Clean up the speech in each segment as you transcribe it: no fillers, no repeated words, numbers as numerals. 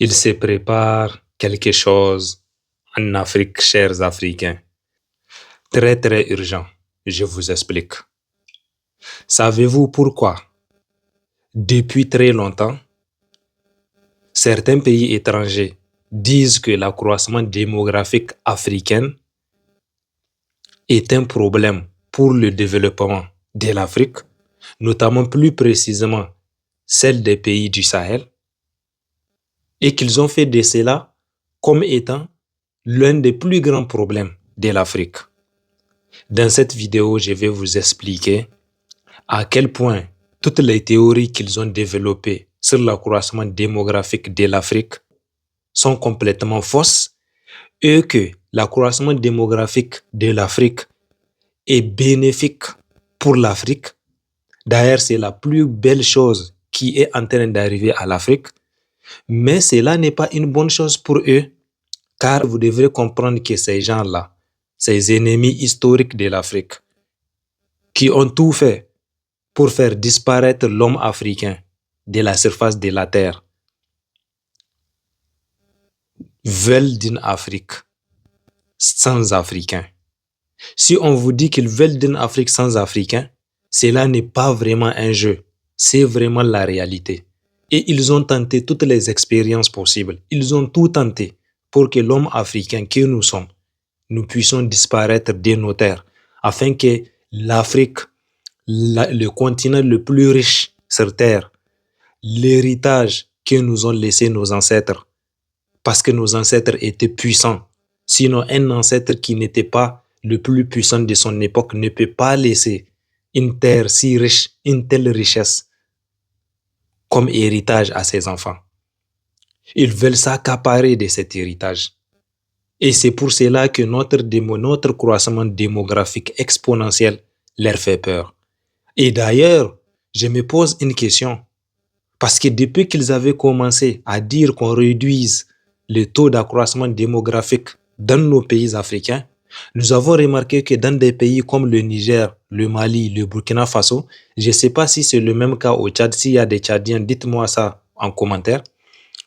Il se prépare quelque chose en Afrique, chers Africains. Très très urgent. Je vous explique. Savez-vous pourquoi? Depuis très longtemps, certains pays étrangers disent que l'accroissement démographique africain est un problème pour le développement de l'Afrique, notamment plus précisément celle des pays du Sahel, et qu'ils ont fait de cela comme étant l'un des plus grands problèmes de l'Afrique. Dans cette vidéo, je vais vous expliquer à quel point toutes les théories qu'ils ont développées sur l'accroissement démographique de l'Afrique sont complètement fausses et que l'accroissement démographique de l'Afrique est bénéfique pour l'Afrique. D'ailleurs, c'est la plus belle chose qui est en train d'arriver à l'Afrique. Mais cela n'est pas une bonne chose pour eux, car vous devrez comprendre que ces gens-là, ces ennemis historiques de l'Afrique, qui ont tout fait pour faire disparaître l'homme africain de la surface de la Terre, veulent d'une Afrique sans Africains. Si on vous dit qu'ils veulent d'une Afrique sans Africains, cela n'est pas vraiment un jeu, c'est vraiment la réalité. Et ils ont tenté toutes les expériences possibles. Ils ont tout tenté pour que l'homme africain que nous sommes, nous puissions disparaître de nos terres, afin que l'Afrique, le continent le plus riche sur terre, l'héritage que nous ont laissé nos ancêtres, parce que nos ancêtres étaient puissants. Sinon, un ancêtre qui n'était pas le plus puissant de son époque ne peut pas laisser une terre si riche, une telle richesse comme héritage à ses enfants. Ils veulent s'accaparer de cet héritage. Et c'est pour cela que notre croissement démographique exponentiel leur fait peur. Et d'ailleurs, je me pose une question. Parce que depuis qu'ils avaient commencé à dire qu'on réduise le taux d'accroissement démographique dans nos pays africains, nous avons remarqué que dans des pays comme le Niger, le Mali, le Burkina Faso, je ne sais pas si c'est le même cas au Tchad, s'il y a des Tchadiens, dites-moi ça en commentaire,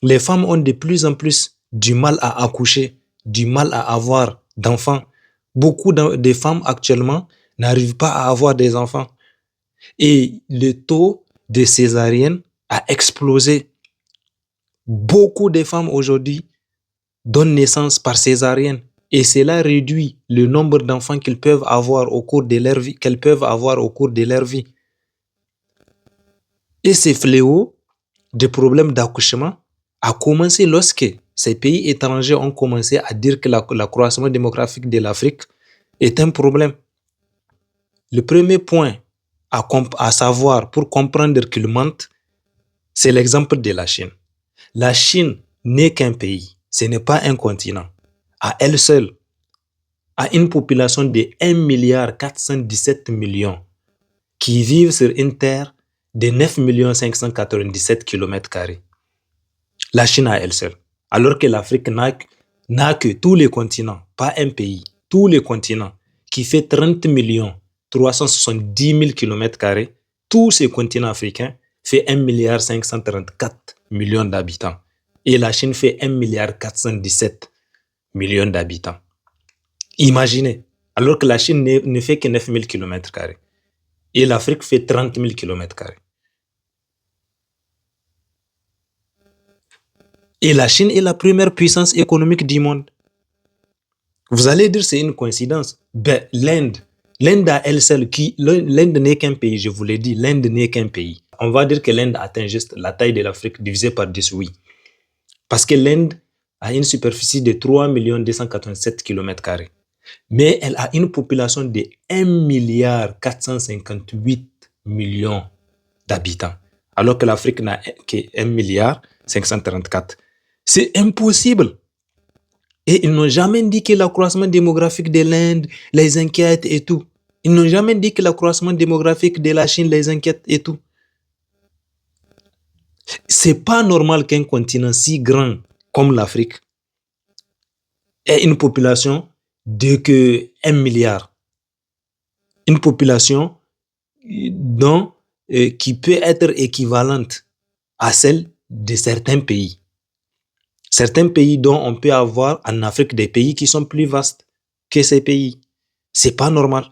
les femmes ont de plus en plus du mal à accoucher, du mal à avoir d'enfants. Beaucoup de femmes actuellement n'arrivent pas à avoir des enfants. Et le taux de césarienne a explosé. Beaucoup de femmes aujourd'hui donnent naissance par césarienne et cela réduit le nombre d'enfants qu'elles peuvent avoir au cours de leur vie, Et ce fléau de problèmes d'accouchement a commencé lorsque ces pays étrangers ont commencé à dire que l'accroissement démographique de l'Afrique est un problème. Le premier point à savoir pour comprendre qu'il mente, c'est l'exemple de la Chine. La Chine n'est qu'un pays, ce n'est pas un continent. À elle seule, a une population de 1,417 milliard qui vivent sur une terre de 9 597 km². La Chine à elle seule. Alors que l'Afrique n'a que tous les continents, pas un pays, tous les continents, qui fait 30 370 000 km². Tous ces continents africains fait 1,534 milliard d'habitants. Et la Chine fait 1,417 milliard d'habitants. Imaginez, alors que la Chine ne fait que 9 000 km². Et l'Afrique fait 30 000 km². Et la Chine est la première puissance économique du monde. Vous allez dire que c'est une coïncidence. Ben, l'Inde à elle seule, l'Inde n'est qu'un pays, je vous l'ai dit, l'Inde n'est qu'un pays. On va dire que l'Inde atteint juste la taille de l'Afrique divisée par 10, oui. Parce que l'Inde a une superficie de 3 287 km². Mais elle a une population de 1,458 milliard d'habitants. Alors que l'Afrique n'a que 1,534 milliard. C'est impossible. Et ils n'ont jamais dit que l'accroissement démographique de l'Inde les inquiète et tout. Ils n'ont jamais dit que l'accroissement démographique de la Chine les inquiète et tout. C'est pas normal qu'un continent si grand comme l'Afrique ait une population de que 1 milliard. Une population qui peut être équivalente à celle de certains pays. Certains pays dont on peut avoir en Afrique des pays qui sont plus vastes que ces pays. C'est pas normal.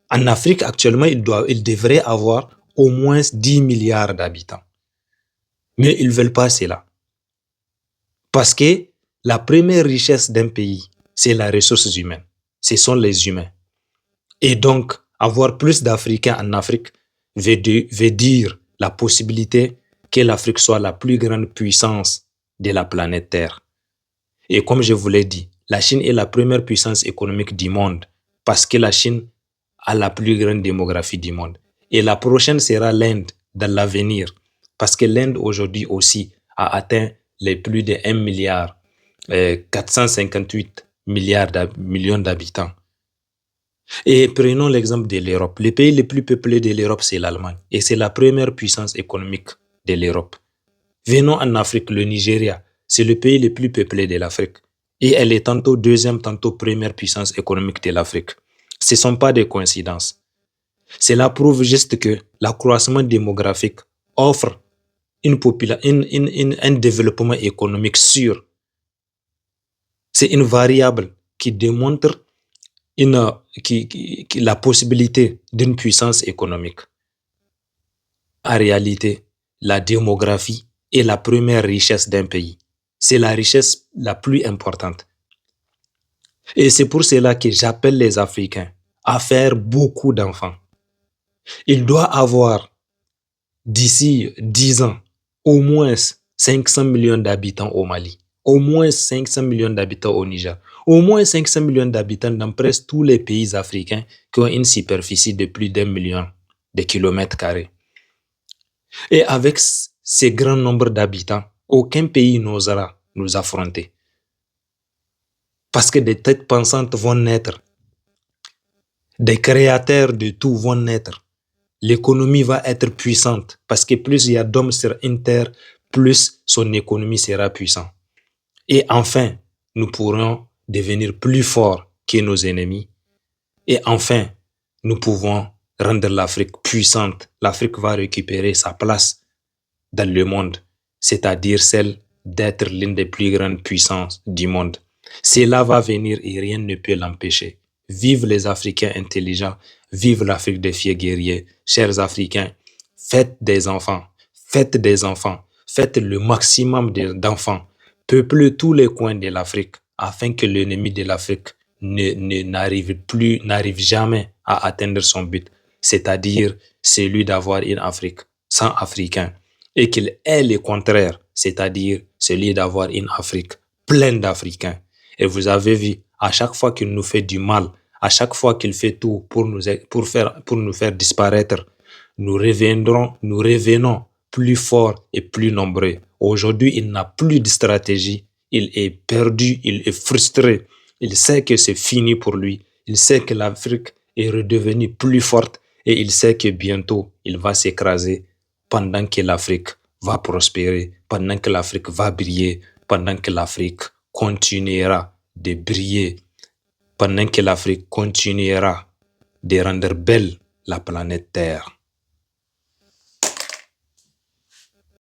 En Afrique, actuellement, il devrait avoir au moins 10 milliards d'habitants. Mais ils ne veulent pas cela. Parce que la première richesse d'un pays, c'est la ressource humaine. Ce sont les humains. Et donc, avoir plus d'Africains en Afrique veut dire la possibilité que l'Afrique soit la plus grande puissance de la planète Terre. Et comme je vous l'ai dit, la Chine est la première puissance économique du monde parce que la Chine a la plus grande démographie du monde. Et la prochaine sera l'Inde dans l'avenir parce que l'Inde aujourd'hui aussi a atteint les plus de 1 milliard 458 millions d'habitants. Et prenons l'exemple de l'Europe. Le pays le plus peuplé de l'Europe, c'est l'Allemagne. Et c'est la première puissance économique de l'Europe. Venons en Afrique, le Nigeria, c'est le pays le plus peuplé de l'Afrique. Et elle est tantôt deuxième, tantôt première puissance économique de l'Afrique. Ce ne sont pas des coïncidences. Cela prouve juste que l'accroissement démographique offre un développement économique sûr. C'est une variable qui démontre la possibilité d'une puissance économique. En réalité, la démographie est la première richesse d'un pays. C'est la richesse la plus importante. Et c'est pour cela que j'appelle les Africains à faire beaucoup d'enfants. Il doit avoir, d'ici 10 ans, au moins 500 millions d'habitants au Mali, au moins 500 millions d'habitants au Niger, au moins 500 millions d'habitants dans presque tous les pays africains qui ont une superficie de plus d'1 million de kilomètres carrés. Et avec ce grand nombre d'habitants, aucun pays n'osera nous affronter. Parce que des têtes pensantes vont naître, des créateurs de tout vont naître. L'économie va être puissante parce que plus il y a d'hommes sur une terre, plus son économie sera puissante. Et enfin, nous pourrons devenir plus forts que nos ennemis. Et enfin, nous pouvons rendre l'Afrique puissante. L'Afrique va récupérer sa place dans le monde, c'est-à-dire celle d'être l'une des plus grandes puissances du monde. Cela va venir et rien ne peut l'empêcher. Vive les Africains intelligents, vive l'Afrique des fiers guerriers. Chers Africains, faites des enfants, faites le maximum d'enfants. Peuplez tous les coins de l'Afrique afin que l'ennemi de l'Afrique n'arrive jamais à atteindre son but, c'est-à-dire celui d'avoir une Afrique sans Africains, et qu'il ait le contraire, c'est-à-dire celui d'avoir une Afrique pleine d'Africains. Et vous avez vu, à chaque fois qu'il nous fait du mal, à chaque fois qu'il fait tout pour nous faire disparaître, nous revenons plus forts et plus nombreux. Aujourd'hui, il n'a plus de stratégie. Il est perdu, il est frustré. Il sait que c'est fini pour lui. Il sait que l'Afrique est redevenue plus forte et il sait que bientôt, il va s'écraser pendant que l'Afrique va prospérer, pendant que l'Afrique va briller, pendant que l'Afrique continuera de briller, pendant que l'Afrique continuera de rendre belle la planète Terre.